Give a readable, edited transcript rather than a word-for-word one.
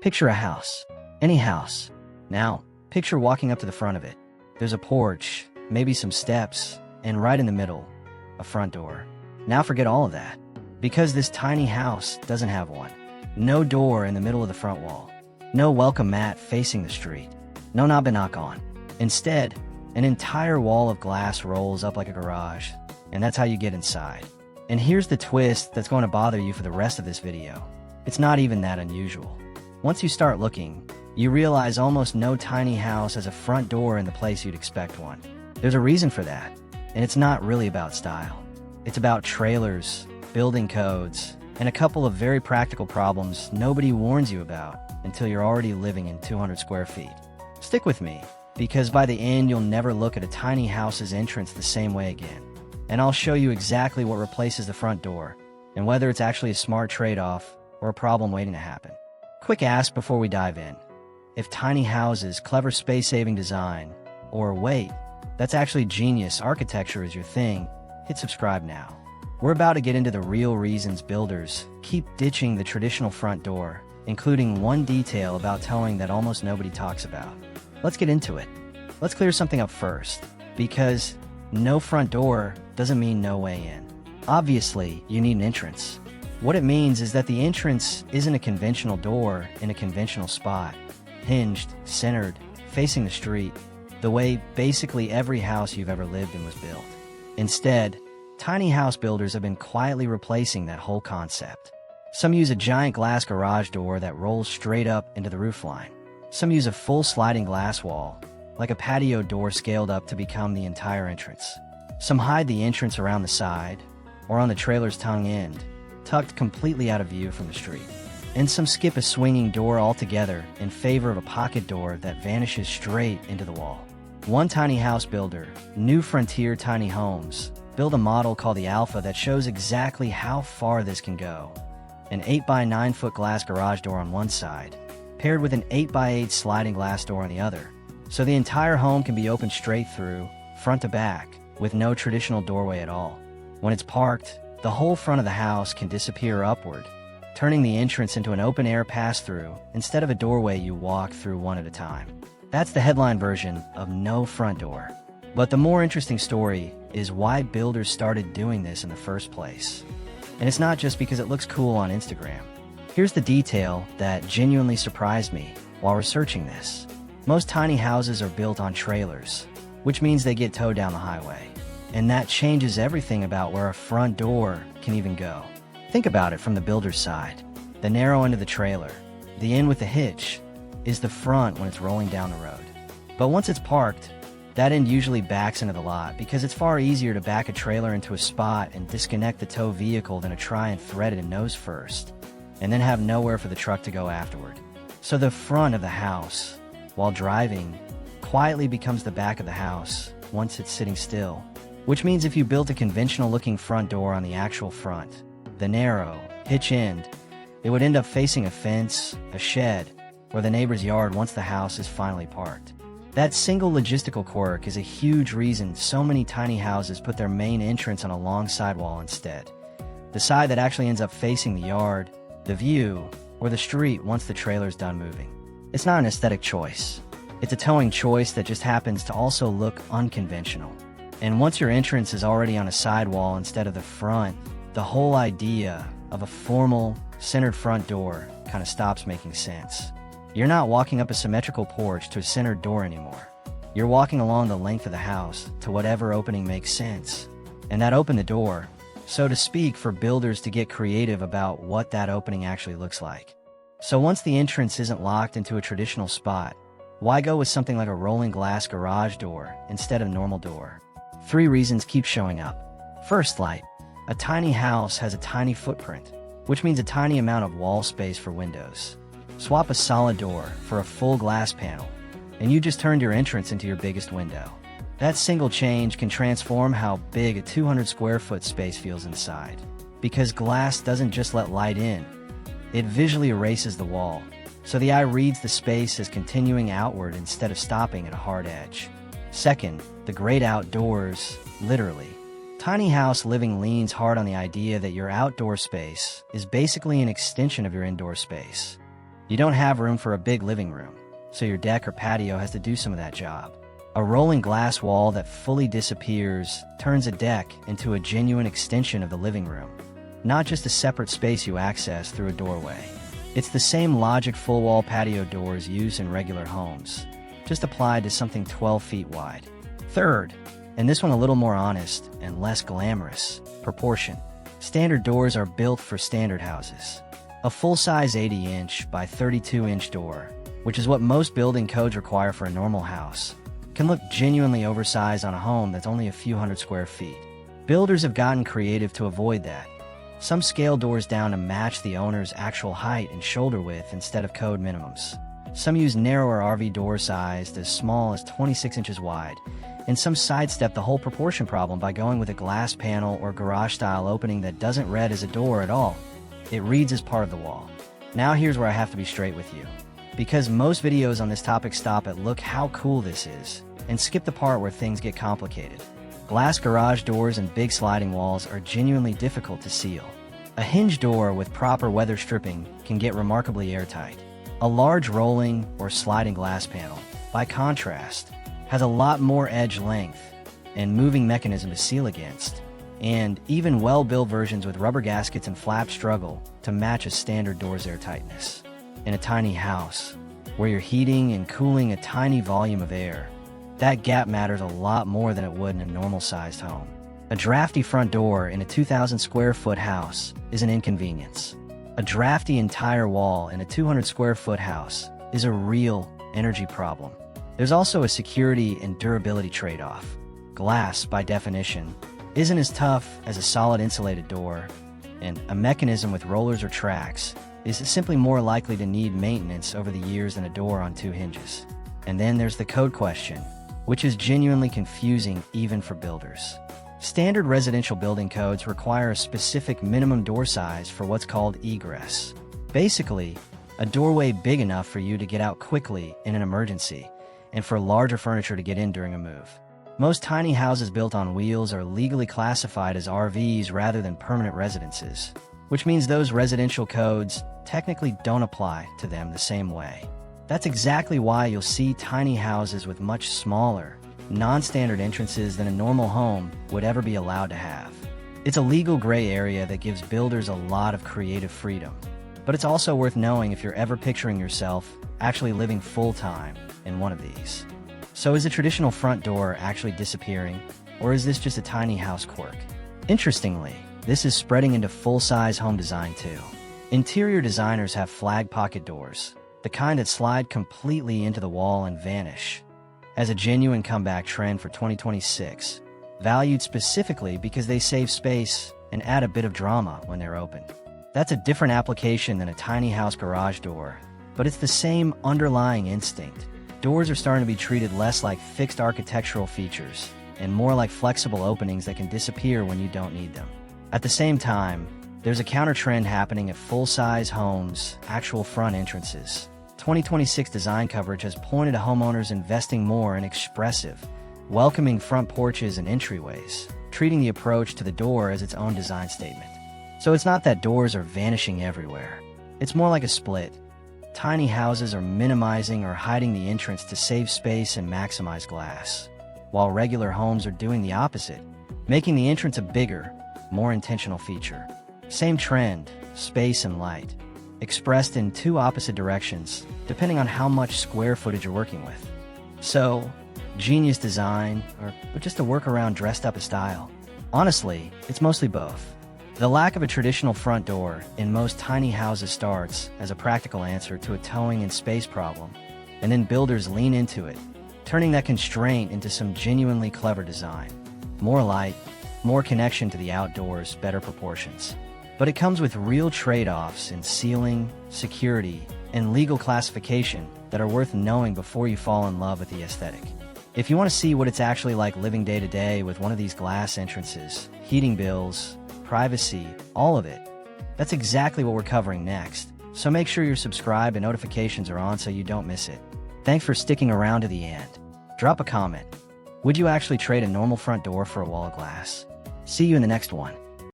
Picture a house. Any house. Now, picture walking up to the front of it. There's a porch, maybe some steps, and right in the middle, a front door. Now forget all of that, because this tiny house doesn't have one. No door in the middle of the front wall. No welcome mat facing the street. No knob to knock on. Instead, an entire wall of glass rolls up like a garage, and that's how you get inside. And here's the twist that's going to bother you for the rest of this video. It's not even that unusual. Once you start looking, you realize almost no tiny house has a front door in the place you'd expect one. There's a reason for that, and it's not really about style. It's about trailers, building codes, and a couple of very practical problems nobody warns you about until you're already living in 200 square feet. Stick with me, because by the end you'll never look at a tiny house's entrance the same way again. And I'll show you exactly what replaces the front door, and whether it's actually a smart trade-off or a problem waiting to happen. Quick ask before we dive in. If tiny houses, clever space-saving design, or wait, that's actually genius architecture is your thing, hit subscribe now. We're about to get into the real reasons builders keep ditching the traditional front door, including one detail about towing that almost nobody talks about. Let's get into it. Let's clear something up first, because no front door doesn't mean no way in. Obviously, you need an entrance. What it means is that the entrance isn't a conventional door in a conventional spot, hinged, centered, facing the street, the way basically every house you've ever lived in was built. Instead, tiny house builders have been quietly replacing that whole concept. Some use a giant glass garage door that rolls straight up into the roofline. Some use a full sliding glass wall, like a patio door scaled up to become the entire entrance. Some hide the entrance around the side, or on the trailer's tongue end, tucked completely out of view from the street. And some skip a swinging door altogether in favor of a pocket door that vanishes straight into the wall. One tiny house builder, New Frontier Tiny Homes, built a model called the Alpha that shows exactly how far this can go. An 8 by 9 foot glass garage door on one side, paired with an 8 by 8 sliding glass door on the other. So the entire home can be opened straight through, front to back, with no traditional doorway at all. When it's parked, the whole front of the house can disappear upward, turning the entrance into an open-air pass-through instead of a doorway you walk through one at a time. That's the headline version of no front door. But the more interesting story is why builders started doing this in the first place. And it's not just because it looks cool on Instagram. Here's the detail that genuinely surprised me while researching this. Most tiny houses are built on trailers, which means they get towed down the highway. And that changes everything about where a front door can even go. Think about it from the builder's side. The narrow end of the trailer, the end with the hitch, is the front when it's rolling down the road. But once it's parked, that end usually backs into the lot because it's far easier to back a trailer into a spot and disconnect the tow vehicle than to try and thread it in nose first, and then have nowhere for the truck to go afterward. So the front of the house, while driving, quietly becomes the back of the house once it's sitting still. Which means if you built a conventional-looking front door on the actual front, the narrow, hitch end, it would end up facing a fence, a shed, or the neighbor's yard once the house is finally parked. That single logistical quirk is a huge reason so many tiny houses put their main entrance on a long sidewall instead. The side that actually ends up facing the yard, the view, or the street once the trailer's done moving. It's not an aesthetic choice. It's a towing choice that just happens to also look unconventional. And once your entrance is already on a sidewall instead of the front, the whole idea of a formal, centered front door kind of stops making sense. You're not walking up a symmetrical porch to a centered door anymore. You're walking along the length of the house to whatever opening makes sense. And that opened the door, so to speak, for builders to get creative about what that opening actually looks like. So once the entrance isn't locked into a traditional spot, why go with something like a rolling glass garage door instead of a normal door? 3 reasons keep showing up. First light. A tiny house has a tiny footprint, which means a tiny amount of wall space for windows. Swap a solid door for a full glass panel, and you just turned your entrance into your biggest window. That single change can transform how big a 200 square foot space feels inside. Because glass doesn't just let light in, it visually erases the wall, so the eye reads the space as continuing outward instead of stopping at a hard edge. Second, the great outdoors, literally. Tiny house living leans hard on the idea that your outdoor space is basically an extension of your indoor space. You don't have room for a big living room, so your deck or patio has to do some of that job. A rolling glass wall that fully disappears turns a deck into a genuine extension of the living room, not just a separate space you access through a doorway. It's the same logic full-wall patio doors used in regular homes, just applied to something 12 feet wide. Third, and this one a little more honest and less glamorous, proportion. Standard doors are built for standard houses. A full-size 80-inch by 32-inch door, which is what most building codes require for a normal house, can look genuinely oversized on a home that's only a few hundred square feet. Builders have gotten creative to avoid that. Some scale doors down to match the owner's actual height and shoulder width instead of code minimums. Some use narrower RV door sized as small as 26 inches wide, and some sidestep the whole proportion problem by going with a glass panel or garage-style opening that doesn't read as a door at all. It reads as part of the wall. Now here's where I have to be straight with you. Because most videos on this topic stop at "look how cool this is," and skip the part where things get complicated. Glass garage doors and big sliding walls are genuinely difficult to seal. A hinge door with proper weather stripping can get remarkably airtight. A large rolling or sliding glass panel, by contrast, has a lot more edge length and moving mechanism to seal against, and even well-built versions with rubber gaskets and flaps struggle to match a standard door's airtightness. In a tiny house, where you're heating and cooling a tiny volume of air, that gap matters a lot more than it would in a normal-sized home. A drafty front door in a 2,000 square foot house is an inconvenience. A drafty entire wall in a 200 square foot house is a real energy problem. There's also a security and durability trade-off. Glass, by definition, isn't as tough as a solid insulated door, and a mechanism with rollers or tracks is simply more likely to need maintenance over the years than a door on two hinges. And then there's the code question, which is genuinely confusing even for builders. Standard residential building codes require a specific minimum door size for what's called egress. Basically, a doorway big enough for you to get out quickly in an emergency, and for larger furniture to get in during a move. Most tiny houses built on wheels are legally classified as RVs rather than permanent residences, which means those residential codes technically don't apply to them the same way. That's exactly why you'll see tiny houses with much smaller, non-standard entrances than a normal home would ever be allowed to have. It's a legal gray area that gives builders a lot of creative freedom. But it's also worth knowing if you're ever picturing yourself actually living full-time in one of these. So is the traditional front door actually disappearing, or is this just a tiny house quirk? Interestingly, this is spreading into full-size home design too. Interior designers have flag pocket doors, the kind that slide completely into the wall and vanish, as a genuine comeback trend for 2026, valued specifically because they save space and add a bit of drama when they're opened. That's a different application than a tiny house garage door, but it's the same underlying instinct. Doors are starting to be treated less like fixed architectural features and more like flexible openings that can disappear when you don't need them. At the same time, there's a counter-trend happening at full-size homes' actual front entrances. 2026 design coverage has pointed to homeowners investing more in expressive, welcoming front porches and entryways, treating the approach to the door as its own design statement. So it's not that doors are vanishing everywhere. It's more like a split. Tiny houses are minimizing or hiding the entrance to save space and maximize glass, while regular homes are doing the opposite, making the entrance a bigger, more intentional feature. Same trend, space and light, expressed in two opposite directions, depending on how much square footage you're working with. So, genius design, or just a workaround dressed up as style? Honestly, it's mostly both. The lack of a traditional front door in most tiny houses starts as a practical answer to a towing and space problem, and then builders lean into it, turning that constraint into some genuinely clever design. More light, more connection to the outdoors, better proportions. But it comes with real trade-offs in ceiling, security, and legal classification that are worth knowing before you fall in love with the aesthetic. If you want to see what it's actually like living day to day with one of these glass entrances, heating bills, privacy, all of it, that's exactly what we're covering next. So make sure you're subscribed and notifications are on so you don't miss it. Thanks for sticking around to the end. Drop a comment. Would you actually trade a normal front door for a wall of glass? See you in the next one.